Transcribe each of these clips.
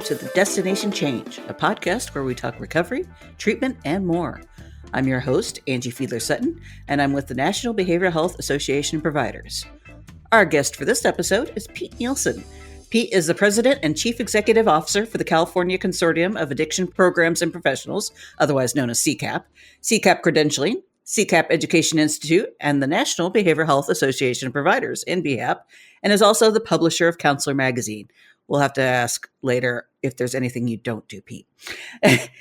to the Destination Change, a podcast where we talk recovery, treatment, and more. I'm your host, Angie Fiedler-Sutton, and I'm with the National Behavioral Health Association Providers. Our guest for this episode is Pete Nielsen. Pete is the President and Chief Executive Officer for the California Consortium of Addiction Programs and Professionals, otherwise known as CCAP, CCAP Credentialing, CCAP Education Institute, and the National Behavioral Health Association Providers, NBHAP, and is also the publisher of Counselor Magazine. We'll have to ask later if there's anything you don't do, Pete.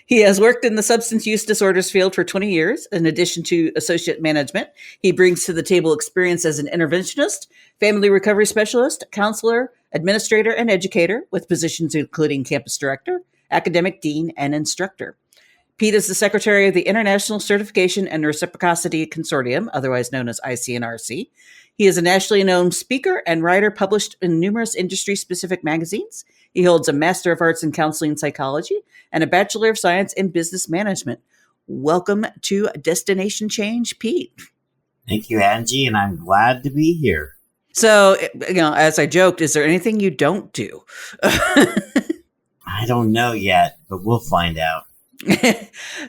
He has worked in the substance use disorders field for 20 years. In addition to associate management, he brings to the table experience as an interventionist, family recovery specialist, counselor, administrator, and educator, with positions including campus director, academic dean, and instructor. Pete is the secretary of the International Certification and Reciprocity Consortium, otherwise known as ICNRC. He is a nationally known speaker and writer published in numerous industry-specific magazines. He holds a Master of Arts in Counseling Psychology and a Bachelor of Science in Business Management. Welcome to Destination Change, Pete. Thank you, Angie, and I'm glad to be here. So, as I joked, is there anything you don't do? I don't know yet, but we'll find out.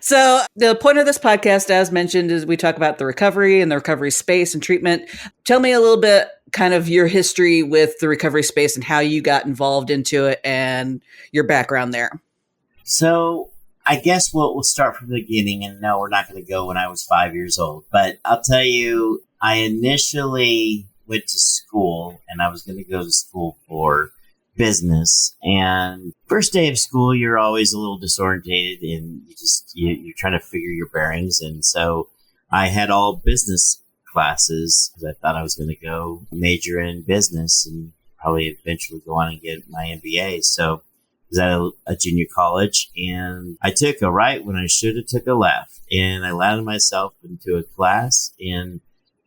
So the point of this podcast, as mentioned, is we talk about the recovery and the recovery space and treatment. Tell me a little bit kind of your history with the recovery space and how you got involved into it and your background there. So I guess we'll start from the beginning, and no, we're not going to go when I was 5 years old, but I'll tell you, I initially went to school, and I was going to go to school for business. And first day of school, you're always a little disorientated, and you're trying to figure your bearings. And so I had all business classes because I thought I was going to go major in business and probably eventually go on and get my MBA. So I was at a junior college, and I took a right when I should have took a left, and I landed myself into a class, and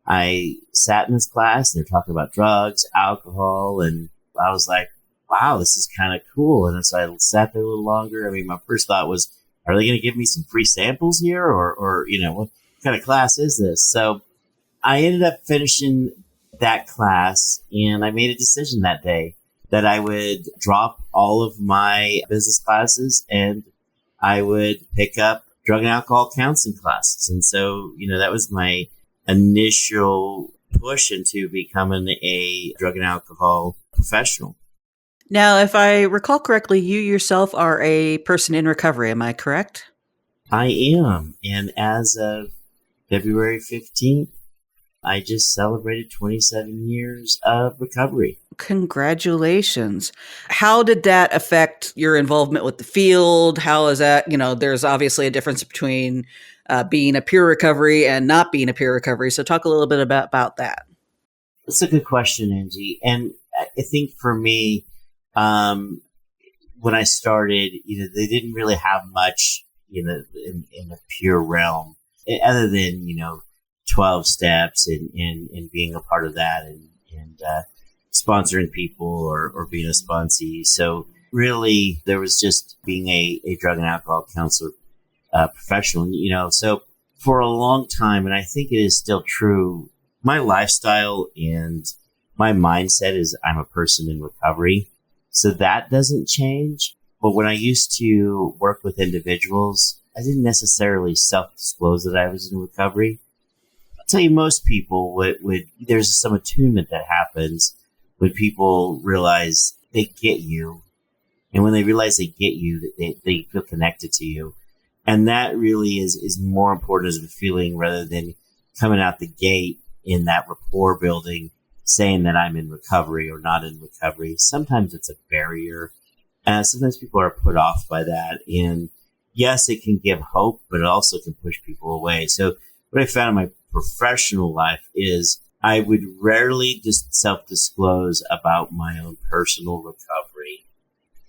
I sat in this class, and they're talking about drugs, alcohol, and I was like, wow, this is kind of cool. And so I sat there a little longer. I mean, my first thought was, are they going to give me some free samples here? Or what kind of class is this? So I ended up finishing that class, and I made a decision that day that I would drop all of my business classes and I would pick up drug and alcohol counseling classes. And so, that was my initial push into becoming a drug and alcohol professional. Now, if I recall correctly, you yourself are a person in recovery. Am I correct? I am. And as of February 15th, I just celebrated 27 years of recovery. Congratulations. How did that affect your involvement with the field? How is that, there's obviously a difference between being a peer recovery and not being a peer recovery. So talk a little bit about that. That's a good question, Angie. And I think for me, when I started, they didn't really have much, in the pure realm other than, 12 steps and being a part of that and sponsoring people or being a sponsee. So really there was just being a drug and alcohol counselor, professional, so for a long time, and I think it is still true, my lifestyle and my mindset is I'm a person in recovery. So that doesn't change. But when I used to work with individuals, I didn't necessarily self-disclose that I was in recovery. I'll tell you, most people would there's some attunement that happens when people realize they get you. And when they realize they get you, they feel connected to you. And that really is more important as a feeling rather than coming out the gate in that rapport building saying that I'm in recovery or not in recovery. Sometimes it's a barrier. Sometimes people are put off by that. And yes, it can give hope, but it also can push people away. So what I found in my professional life is I would rarely just self-disclose about my own personal recovery.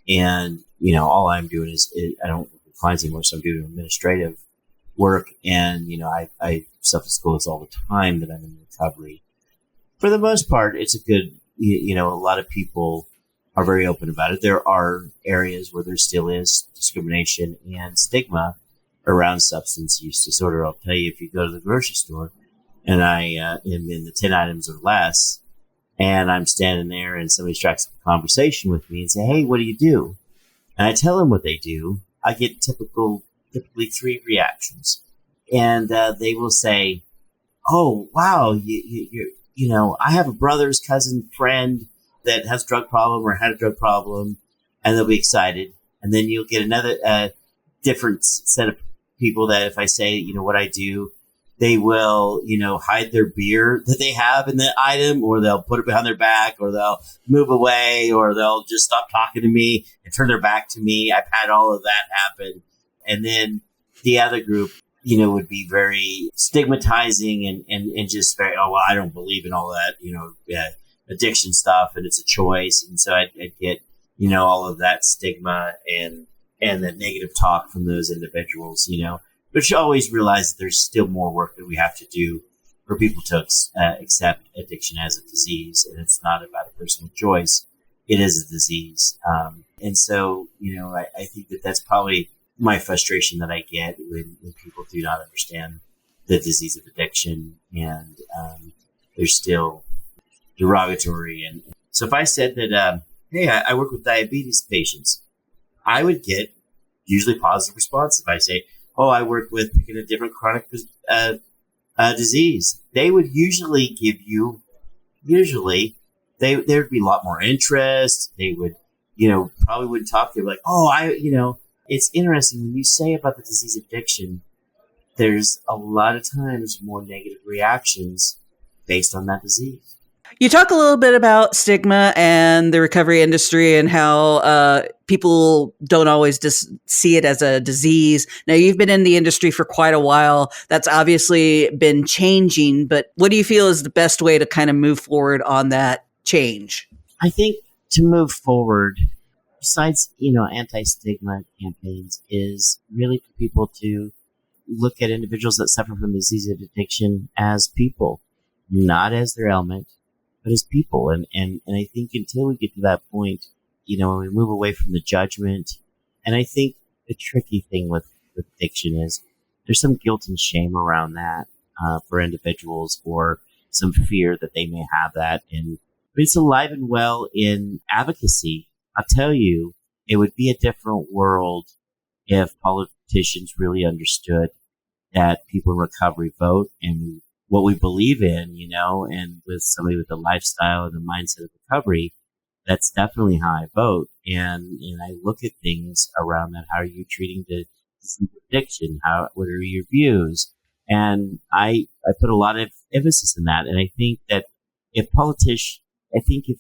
And, all I'm doing is I don't work with clients anymore, so I'm doing administrative work. And, I self-disclose all the time that I'm in recovery. For the most part, it's a good, a lot of people are very open about it. There are areas where there still is discrimination and stigma around substance use disorder. I'll tell you, if you go to the grocery store and I am in the 10 items or less, and I'm standing there and somebody strikes up a conversation with me and say, hey, what do you do? and I tell them what they do, I get typically three reactions. And they will say, oh, wow, I have a brother's cousin friend that has a drug problem or had a drug problem, and they'll be excited. And then you'll get another different set of people that if I say, what I do, they will, hide their beer that they have in the item, or they'll put it behind their back, or they'll move away, or they'll just stop talking to me and turn their back to me. I've had all of that happen. And then the other group, would be very stigmatizing and just very, oh, well, I don't believe in all that, addiction stuff, and it's a choice. And so I'd get, all of that stigma and that negative talk from those individuals, but you always realize that there's still more work that we have to do for people to accept addiction as a disease. And it's not about a personal choice. It is a disease. And so, I think that that's probably my frustration that I get when people do not understand the disease of addiction, and they're still derogatory. And so if I said that, hey, I work with diabetes patients, I would get usually positive response. If I say, oh, I work with picking a different chronic disease, they would usually give you, there'd be a lot more interest. They would, probably wouldn't talk to you like, oh, it's interesting when you say about the disease of addiction, there's a lot of times more negative reactions based on that disease. You talk a little bit about stigma and the recovery industry and how people don't always just see it as a disease. Now, you've been in the industry for quite a while. That's obviously been changing, but what do you feel is the best way to kind of move forward on that change? I think to move forward, besides, anti-stigma campaigns, is really for people to look at individuals that suffer from the disease of addiction as people, not as their ailment, but as people. And I think until we get to that point, when we move away from the judgment, and I think the tricky thing with addiction is there's some guilt and shame around that for individuals, or some fear that they may have that. But it's alive and well in advocacy. I'll tell you, it would be a different world if politicians really understood that people in recovery vote and what we believe in, and with somebody with the lifestyle and the mindset of recovery, that's definitely how I vote. And I look at things around that. How are you treating the disease of addiction? What are your views? And I put a lot of emphasis in that. And I think that if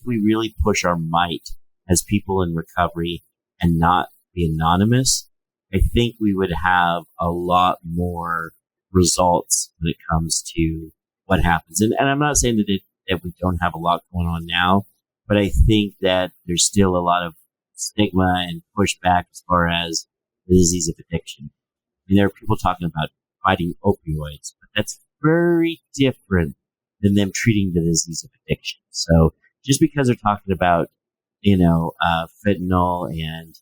we really push our might as people in recovery and not be anonymous, I think we would have a lot more results when it comes to what happens. And I'm not saying that we don't have a lot going on now, but I think that there's still a lot of stigma and pushback as far as the disease of addiction. I mean, there are people talking about fighting opioids, but that's very different than them treating the disease of addiction. So just because they're talking about, fentanyl and,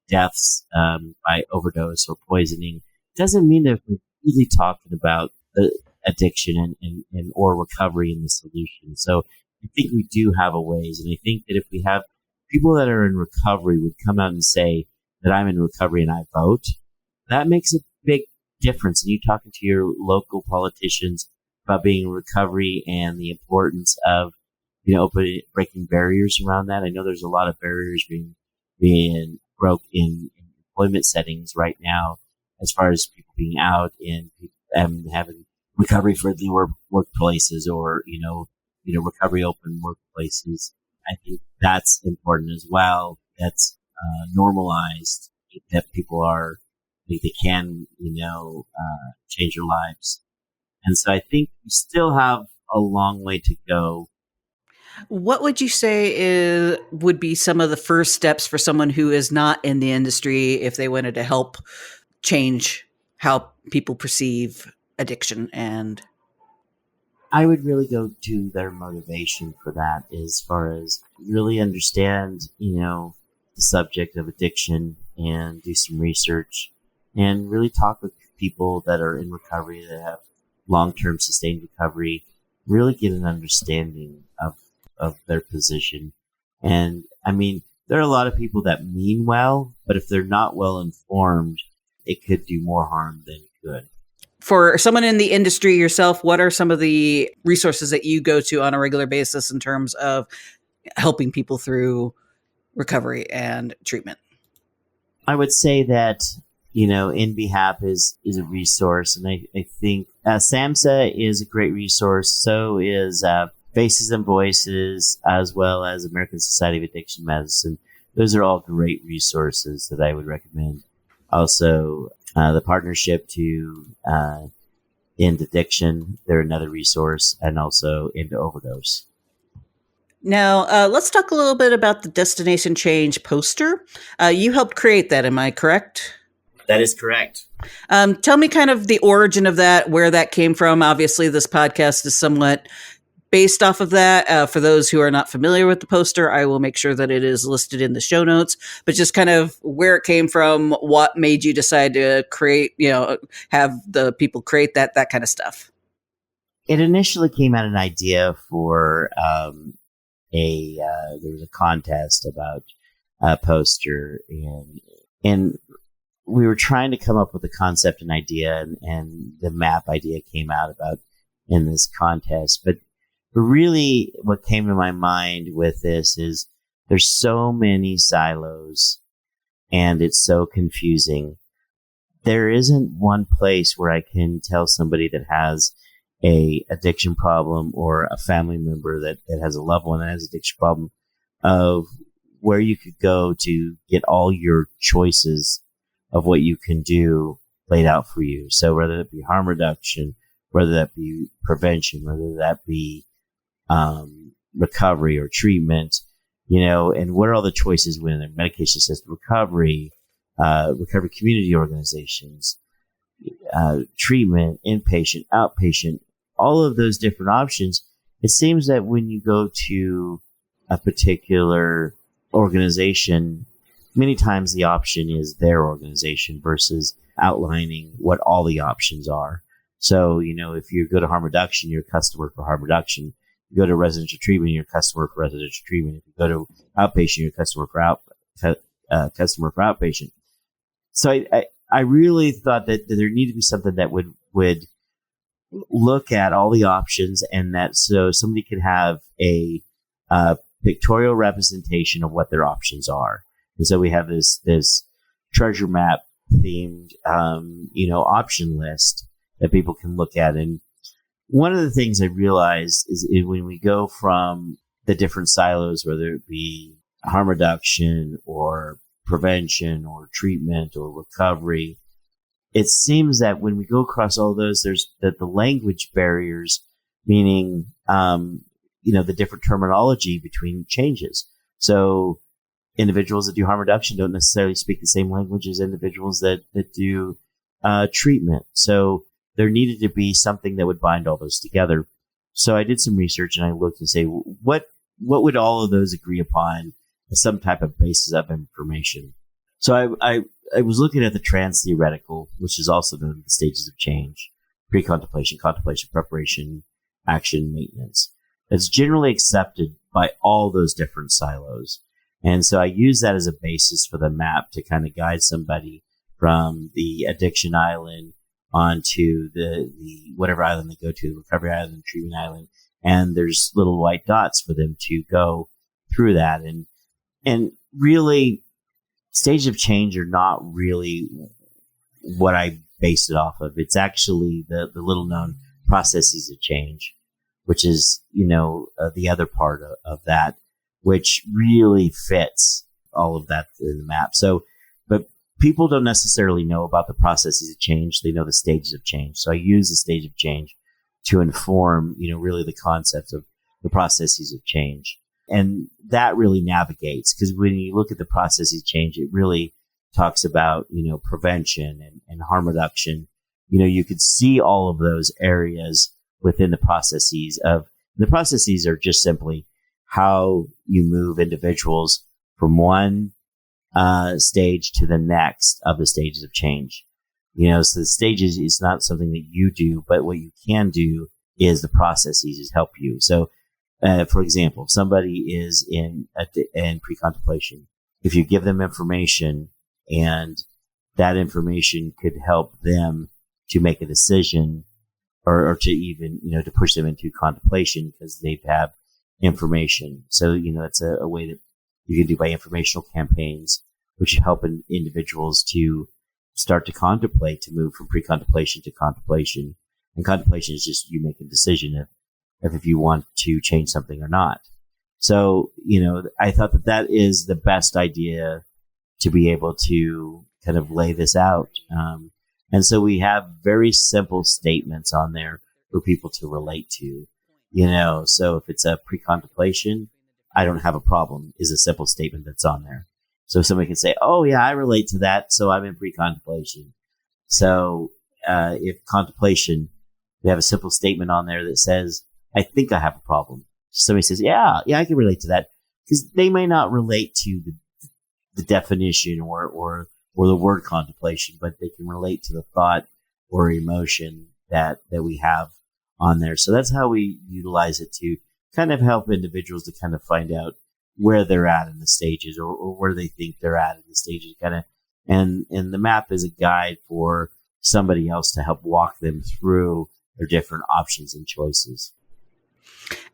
deaths by overdose or poisoning, doesn't mean that we're really talking about addiction and or recovery in the solution. So I think we do have a ways. And I think that if we have people that are in recovery would come out and say that I'm in recovery and I vote, that makes a big difference. And you talking to your local politicians about being in recovery and the importance of, breaking barriers around that. I know there's a lot of barriers being broke in employment settings right now, as far as people being out and having recovery for the workplaces, or, recovery open workplaces. I think that's important as well. That's normalized, that people they can, change their lives. And so I think we still have a long way to go. What would you say would be some of the first steps for someone who is not in the industry if they wanted to help change how people perceive addiction? And I would really go to their motivation for that, as far as really understand, the subject of addiction and do some research and really talk with people that are in recovery, that have long-term sustained recovery, really get an understanding of their position. And I mean, there are a lot of people that mean well, but if they're not well informed, it could do more harm than good. For someone in the industry yourself, what are some of the resources that you go to on a regular basis in terms of helping people through recovery and treatment? I would say that, NBHAP is a resource, and I think SAMHSA is a great resource. So is Faces and Voices, as well as American Society of Addiction Medicine. Those are all great resources that I would recommend. Also, the Partnership to End Addiction, they're another resource, and also End Overdose. Now, let's talk a little bit about the Destination Change poster. You helped create that, am I correct? That is correct. Tell me kind of the origin of that, where that came from. Obviously, this podcast is somewhat based off of that. For those who are not familiar with the poster, I will make sure that it is listed in the show notes, but just kind of where it came from, what made you decide to create, have the people create that kind of stuff. It initially came out an idea for there was a contest about a poster, and we were trying to come up with a concept and idea, and the map idea came out about in this contest. But really what came to my mind with this is there's so many silos and it's so confusing. There isn't one place where I can tell somebody that has a addiction problem or a family member that has a loved one that has an addiction problem of where you could go to get all your choices of what you can do laid out for you. So whether that be harm reduction, whether that be prevention, whether that be recovery or treatment, and what are all the choices within the medication assisted recovery, recovery community organizations, treatment, inpatient, outpatient, all of those different options. It seems that when you go to a particular organization, many times the option is their organization versus outlining what all the options are. So, if you go to harm reduction, you're a customer for harm reduction. You go to residential treatment, you're a customer for residential treatment. If you go to outpatient, you're a customer for outpatient. So I really thought that there needed to be something that would look at all the options, and that so somebody could have a pictorial representation of what their options are. And so we have this treasure map themed, option list that people can look at. And one of the things I realized is when we go from the different silos, whether it be harm reduction or prevention or treatment or recovery, it seems that when we go across all those, there's that the language barriers, meaning, the different terminology between changes. So individuals that do harm reduction don't necessarily speak the same language as individuals that do treatment. So there needed to be something that would bind all those together. So I did some research and I looked and say, what would all of those agree upon as some type of basis of information? So I was looking at the trans-theoretical, which is also the stages of change: pre-contemplation, contemplation, preparation, action, maintenance. That's generally accepted by all those different silos. And so I use that as a basis for the map to kind of guide somebody from the addiction island onto the whatever island they go to, the recovery island, treatment island. And there's little white dots for them to go through that. And really, stages of change are not really what I base it off of. It's actually the little known processes of change, which is, the other part of that, which really fits all of that in the map. So, but people don't necessarily know about the processes of change. They know the stages of change. So I use the stage of change to inform, really the concepts of the processes of change. And that really navigates, because when you look at the processes of change, it really talks about, prevention and harm reduction. You could see all of those areas within the processes are just simply how you move individuals from one stage to the next of the stages of change. So the stages is not something that you do, but what you can do is the processes is help you. So, for example, if somebody is in pre-contemplation, if you give them information and that information could help them to make a decision or to even, to push them into contemplation because they have information. So, that's a way that you can do by informational campaigns, which help individuals to start to contemplate, to move from pre-contemplation to contemplation. And contemplation is just you make a decision if you want to change something or not. So, I thought that is the best idea to be able to kind of lay this out. And so we have very simple statements on there for people to relate to, so if it's a pre-contemplation, I don't have a problem is a simple statement that's on there. So somebody can say, oh yeah, I relate to that. So I'm in pre-contemplation. So, if contemplation, we have a simple statement on there that says, I think I have a problem. Somebody says, yeah, I can relate to that because they may not relate to the definition or the word contemplation, but they can relate to the thought or emotion that we have on there. So that's how we utilize it to kind of help individuals to kind of find out where they're at in the stages or where they think they're at in the stages and the map is a guide for somebody else to help walk them through their different options and choices.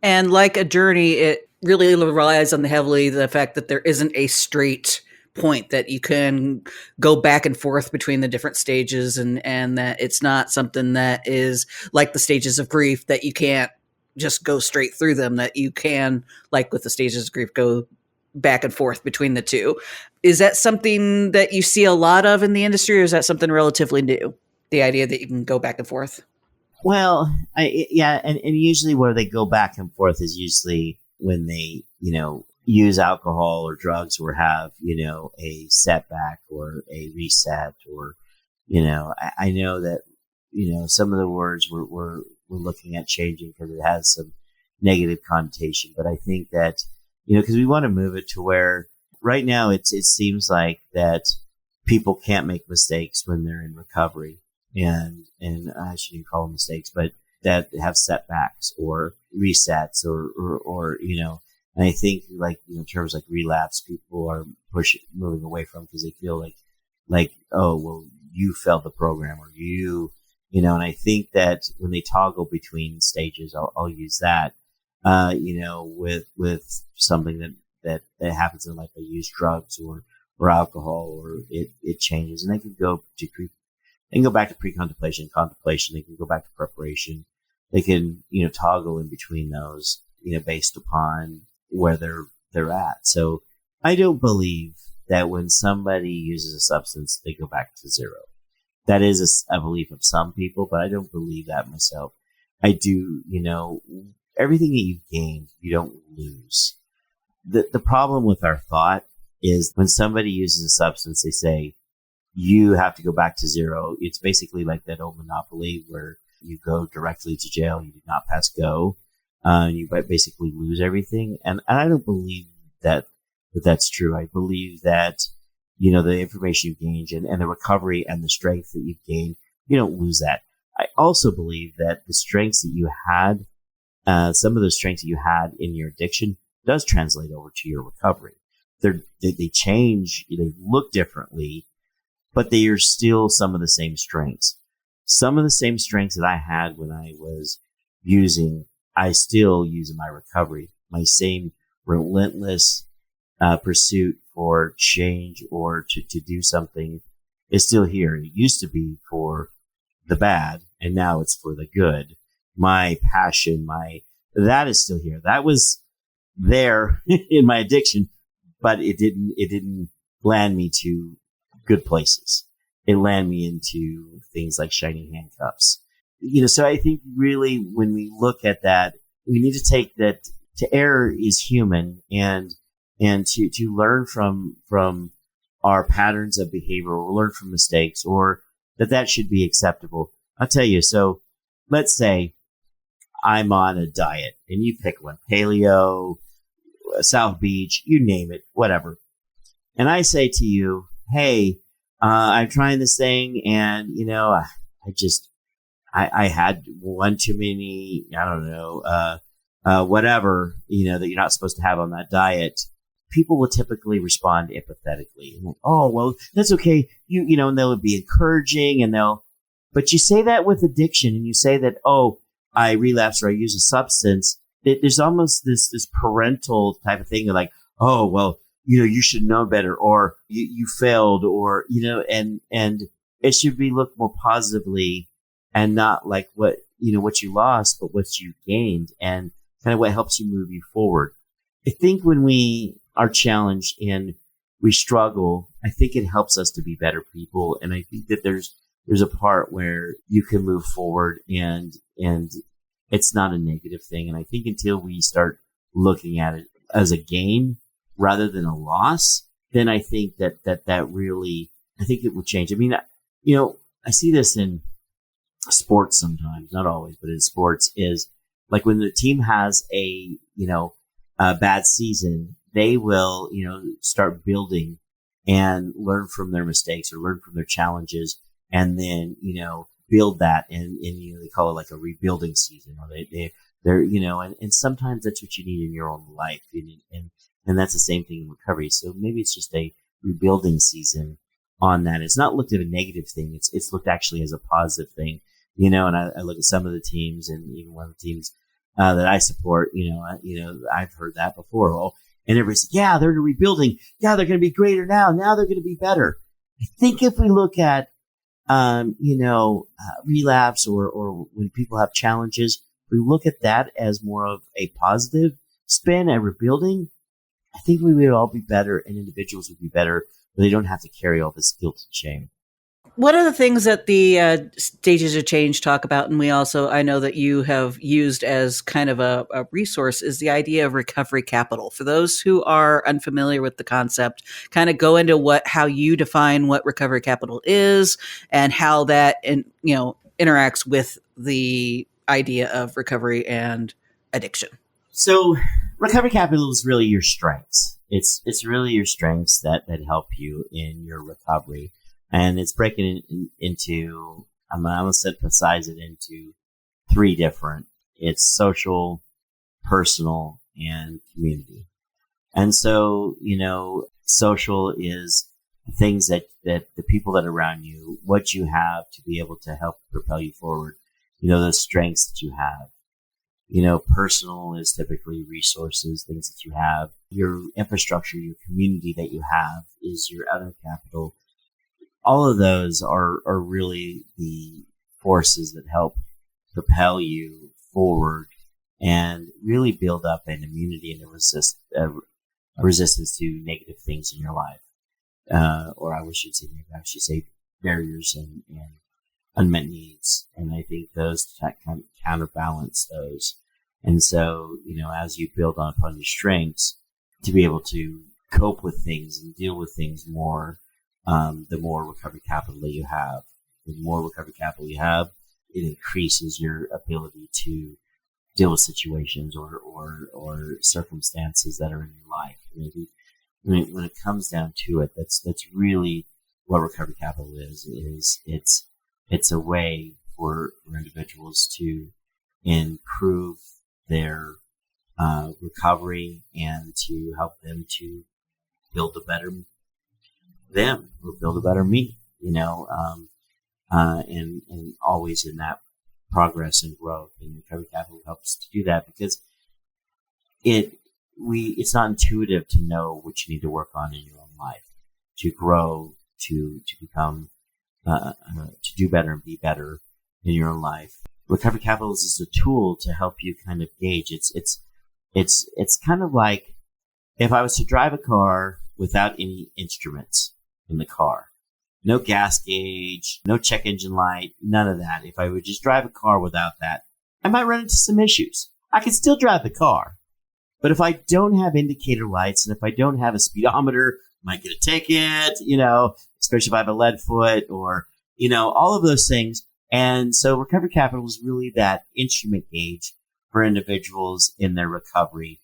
And like a journey, it really relies on the fact that there isn't a straight point that you can go back and forth between the different stages and that it's not something that is like the stages of grief that you can't just go straight through them, that you can, like with the stages of grief, go back and forth between the two. Is that something that you see a lot of in the industry, or is that something relatively new? The idea that you can go back and forth? Well, and usually where they go back and forth is usually when they, use alcohol or drugs or have, a setback or a reset or, I know that, some of the words we're looking at changing because it has some negative connotation. But I think that, because we want to move it to where right now it seems like that people can't make mistakes when they're in recovery. And I shouldn't call them mistakes, but that have setbacks or resets or and I think terms like relapse, people are moving away from because they feel like, oh, well, you failed the program or and I think that when they toggle between stages, I'll use that, with something that happens in life. They use drugs or alcohol or it changes and they can go to they can go back to pre-contemplation, contemplation. They can go back to preparation. They can, toggle in between those, based upon where they're at. So I don't believe that when somebody uses a substance, they go back to zero. That is a belief of some people, but I don't believe that myself. I do, everything that you've gained, you don't lose. The problem with our thought is when somebody uses a substance, they say, you have to go back to zero. It's basically like that old Monopoly where you go directly to jail. You did not pass go. You basically lose everything. And I don't believe that's true. I believe that, the information you've gained and the recovery and the strength that you've gained, you don't lose that. I also believe that the strengths that you had, some of the strengths that you had in your addiction does translate over to your recovery. They change, they look differently, but they are still some of the same strengths. Some of the same strengths that I had when I was using, I still use in my recovery. My same relentless pursuit for change or to do something is still here. It used to be for the bad, and now it's for the good. My passion, that is still here. That was there in my addiction, but it didn't land me to good places. It landed me into things like shiny handcuffs. So I think really when we look at that, we need to take that to err is human and to learn from our patterns of behavior or learn from mistakes or that should be acceptable. I'll tell you. So let's say I'm on a diet and you pick one, paleo, South Beach, you name it, whatever. And I say to you, hey, I'm trying this thing and, I had one too many, I don't know, whatever, that you're not supposed to have on that diet. people will typically respond empathetically. Like, oh, well, that's okay. And they'll be encouraging but you say that with addiction and you say that, oh, I relapse or I use a substance. There's almost this parental type of thing of like, oh, well, you should know better, or you failed, or, and it should be looked more positively and not like what you lost, but what you gained and kind of what helps you move you forward. I think when we are challenged and we struggle, I think it helps us to be better people. And I think that there's a part where you can move forward and it's not a negative thing. And I think until we start looking at it as a gain rather than a loss, then I think that really, I think it will change. I mean, I see this in sports sometimes, not always, but in sports is like when the team has a bad season, they will, start building and learn from their mistakes or learn from their challenges and then, build that and they call it like a rebuilding season, or they're, and sometimes that's what you need in your own life. And that's the same thing in recovery. So maybe it's just a rebuilding season on that. It's not looked at a negative thing. It's looked actually as a positive thing, and I look at some of the teams and even one of the teams that I support, I've heard that before. Oh, and everybody's like, yeah, they're rebuilding. Yeah, they're going to be greater now. Now they're going to be better. I think if we look at, relapse or when people have challenges, we look at that as more of a positive spin and rebuilding. I think we would all be better and individuals would be better, but they don't have to carry all this guilt and shame. One of the things that the Stages of Change talk about, and I know that you have used as kind of a resource, is the idea of recovery capital. For those who are unfamiliar with the concept, kind of go into how you define what recovery capital is and how that interacts with the idea of recovery and addiction. So recovery capital is really your strengths. It's really your strengths that help you in your recovery. And it's breaking it into, I'm going to synthesize it into three different. It's social, personal, and community. And so, social is things that the people that are around you, what you have to be able to help propel you forward, the strengths that you have. Personal is typically resources, things that you have. Your infrastructure, your community that you have is your other capital. All of those are really the forces that help propel you forward and really build up an immunity and a resistance to negative things in your life. Or I should say barriers and unmet needs. And I think those kind of counterbalance those. And so, as you build upon your strengths to be able to cope with things and deal with things more, the more recovery capital that you have. The more recovery capital you have, it increases your ability to deal with situations or circumstances that are in your life. Maybe when it comes down to it, that's really what recovery capital is. It's a way for individuals to improve their recovery and to help them to build a better them or build a better me, and always in that progress and growth. And recovery capital helps to do that because it's not intuitive to know what you need to work on in your own life to grow, to become, to do better and be better in your own life. Recovery capital is just a tool to help you kind of gauge. It's kind of like if I was to drive a car without any instruments in the car, no gas gauge, no check engine light, none of that. If I would just drive a car without that, I might run into some issues. I can still drive the car, but if I don't have indicator lights and if I don't have a speedometer, I might get a ticket, especially if I have a lead foot or, all of those things. And so recovery capital is really that instrument gauge for individuals in their recovery.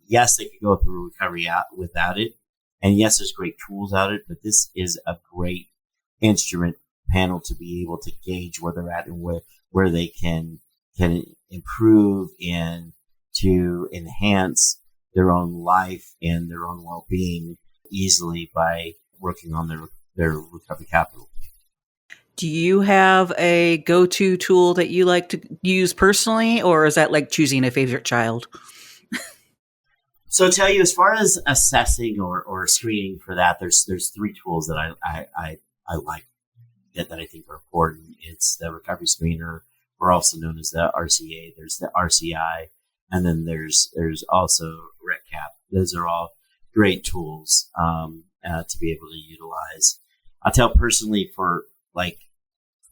Yes, they could go through recovery without it. And yes, there's great tools out it, but this is a great instrument panel to be able to gauge where they're at and where they can improve and to enhance their own life and their own well-being easily by working on their recovery capital. Do you have a go-to tool that you like to use personally, or is that like choosing a favorite child? So I'll tell you, as far as assessing or screening for that, there's three tools that I like that I think are important. It's the recovery screener, or also known as the RCA. There's the RCI, and then there's also RECAP. Those are all great tools to be able to utilize. I'll tell personally, for like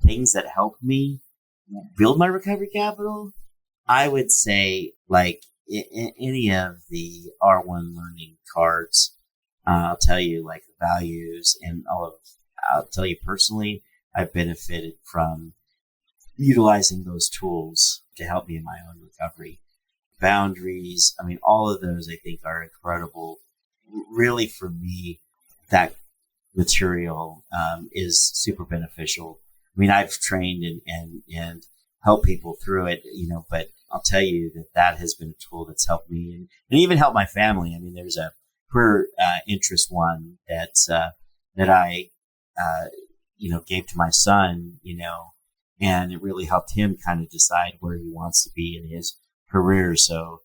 things that help me build my recovery capital, I would say like any of the R1 learning cards. I'll tell you like the values and all of. I'll tell you personally, I've benefited from utilizing those tools to help me in my own recovery. Boundaries, I mean, all of those I think are incredible. Really, for me, that material is super beneficial. I mean, I've trained and helped people through it, but I'll tell you that has been a tool that's helped me and even helped my family. I mean, there's a career interest one that I gave to my son, and it really helped him kind of decide where he wants to be in his career. So,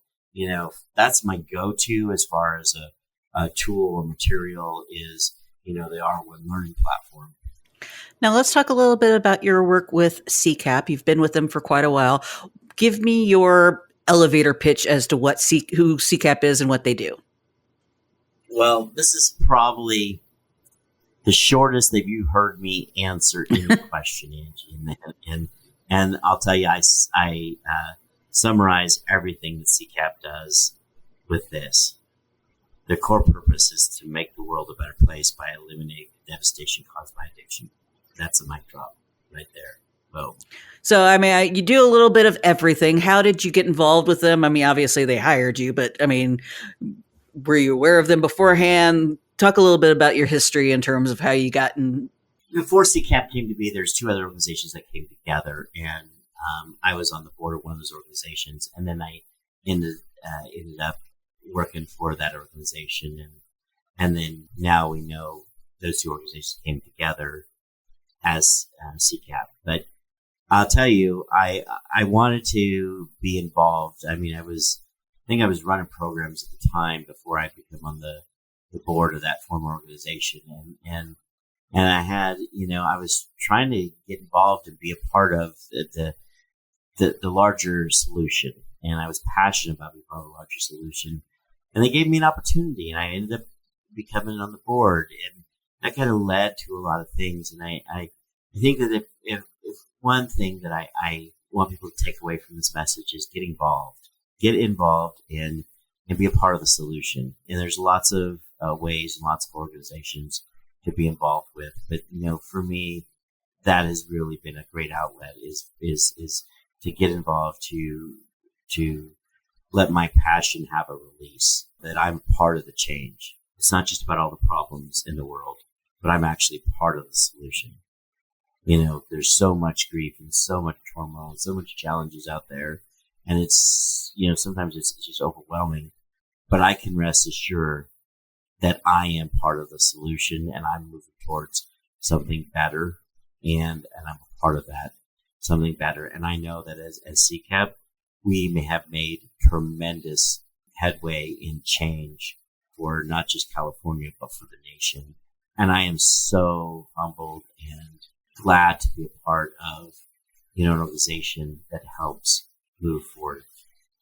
that's my go-to as far as a tool or material is, the R1 learning platform. Now let's talk a little bit about your work with CCAP. You've been with them for quite a while. Give me your elevator pitch as to who CCAP is and what they do. Well, this is probably the shortest that you heard me answer any question, Angie. And I'll tell you, I summarize everything that CCAP does with this. Their core purpose is to make the world a better place by eliminating the devastation caused by addiction. That's a mic drop right there. Boom. So, I mean, you do a little bit of everything. How did you get involved with them? I mean, obviously they hired you, but I mean, were you aware of them beforehand? Talk a little bit about your history in terms of how you got in. Before CCAP came to be, there's two other organizations that came together, and I was on the board of one of those organizations, and then I ended up working for that organization, and then now we know those two organizations came together as CCAP. But I'll tell you, I wanted to be involved. I mean, I think I was running programs at the time before I became on the board of that former organization, and I had, I was trying to get involved and be a part of the larger solution, and I was passionate about being part of the larger solution, and they gave me an opportunity, and I ended up becoming on the board, and that kind of led to a lot of things, and I think that if one thing that I want people to take away from this message is get involved and be a part of the solution, and there's lots of ways and lots of organizations to be involved with. But, for me, that has really been a great outlet is to get involved, to let my passion have a release, that I'm part of the change. It's not just about all the problems in the world, but I'm actually part of the solution. There's so much grief and so much turmoil and so much challenges out there. And it's, sometimes it's just overwhelming, but I can rest assured that I am part of the solution and I'm moving towards something better, and I'm a part of that, something better. And I know that as CCAP, we may have made tremendous headway in change for not just California, but for the nation. And I am so humbled and glad to be a part of, an organization that helps move forward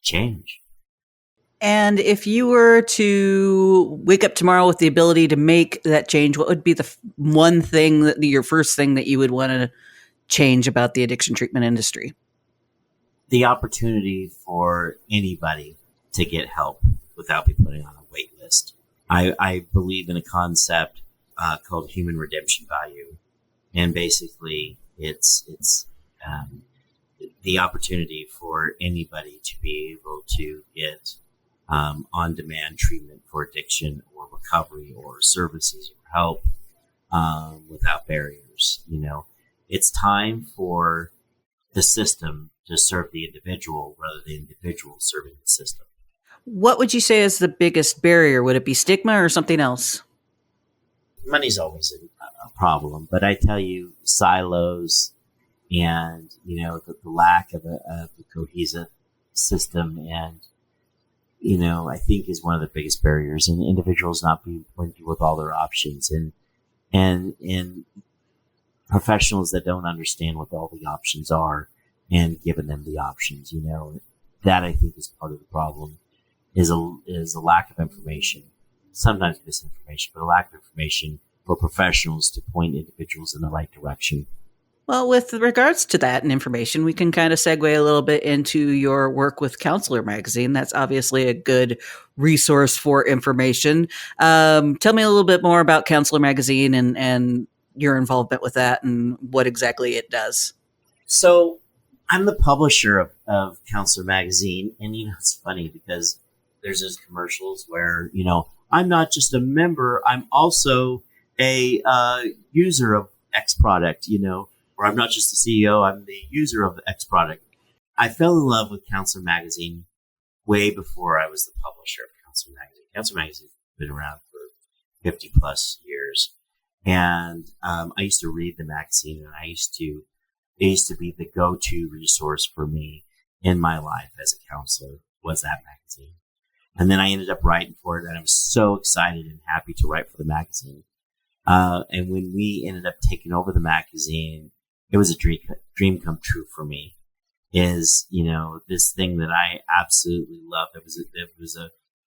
change. And if you were to wake up tomorrow with the ability to make that change, what would be the one thing your first thing that you would want to change about the addiction treatment industry? The opportunity for anybody to get help without be putting on a wait list. I believe in a concept called human redemption value. And basically it's the opportunity for anybody to be able to get on-demand treatment for addiction or recovery or services or help without barriers. It's time for the system to serve the individual rather than the individual serving the system. What would you say is the biggest barrier? Would it be stigma or something else? Money's always a problem, but I tell you, silos and the lack of a cohesive system, and I think is one of the biggest barriers, and individuals not being pointed with all their options, and professionals that don't understand what all the options are and giving them the options. That I think is part of the problem is a lack of information, sometimes misinformation, but a lack of information for professionals to point individuals in the right direction. Well, with regards to that and information, we can kind of segue a little bit into your work with Counselor Magazine. That's obviously a good resource for information. Tell me a little bit more about Counselor Magazine and your involvement with that and what exactly it does. So I'm the publisher of Counselor Magazine, and it's funny because there's those commercials where I'm not just a member, I'm also a user of X product, or I'm not just the CEO, I'm the user of X product. I fell in love with Counselor Magazine way before I was the publisher of Counselor Magazine. Counselor Magazine has been around for 50 plus years. And I used to read the magazine, and it used to be the go-to resource for me in my life as a counselor was that magazine. And then I ended up writing for it, and I was so excited and happy to write for the magazine. And when we ended up taking over the magazine, it was a dream come true for me. Is, this thing that I absolutely love. It was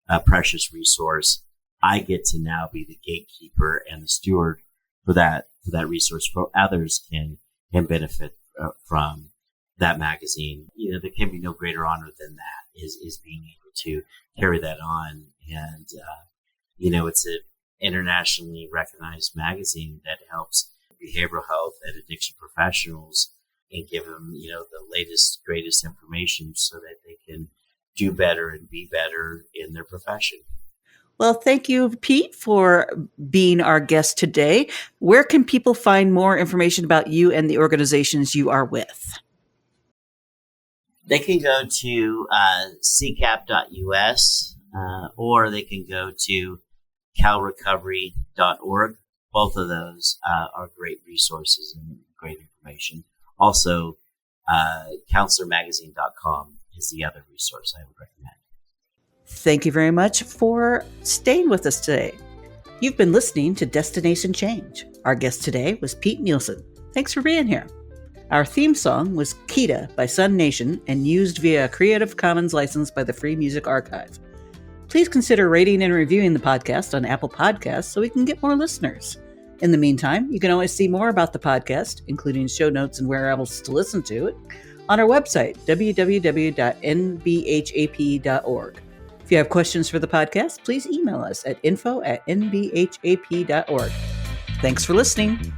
a precious resource. I get to now be the gatekeeper and the steward for that resource, so others can benefit from that magazine. There can be no greater honor than that is being able to carry that on. And, it's an internationally recognized magazine that helps behavioral health and addiction professionals and give them, the latest, greatest information so that they can do better and be better in their profession. Well, thank you, Pete, for being our guest today. Where can people find more information about you and the organizations you are with? They can go to ccap.us or they can go to calrecovery.org. Both of those are great resources and great information. Also, counselormagazine.com is the other resource I would recommend. Thank you very much for staying with us today. You've been listening to Destination Change. Our guest today was Pete Nielsen. Thanks for being here. Our theme song was Kita by Sun Nation and used via a Creative Commons license by the Free Music Archive. Please consider rating and reviewing the podcast on Apple Podcasts so we can get more listeners. In the meantime, you can always see more about the podcast, including show notes and where else to listen to it, on our website, www.nbhap.org. If you have questions for the podcast, please email us at info@nbhap.org. Thanks for listening.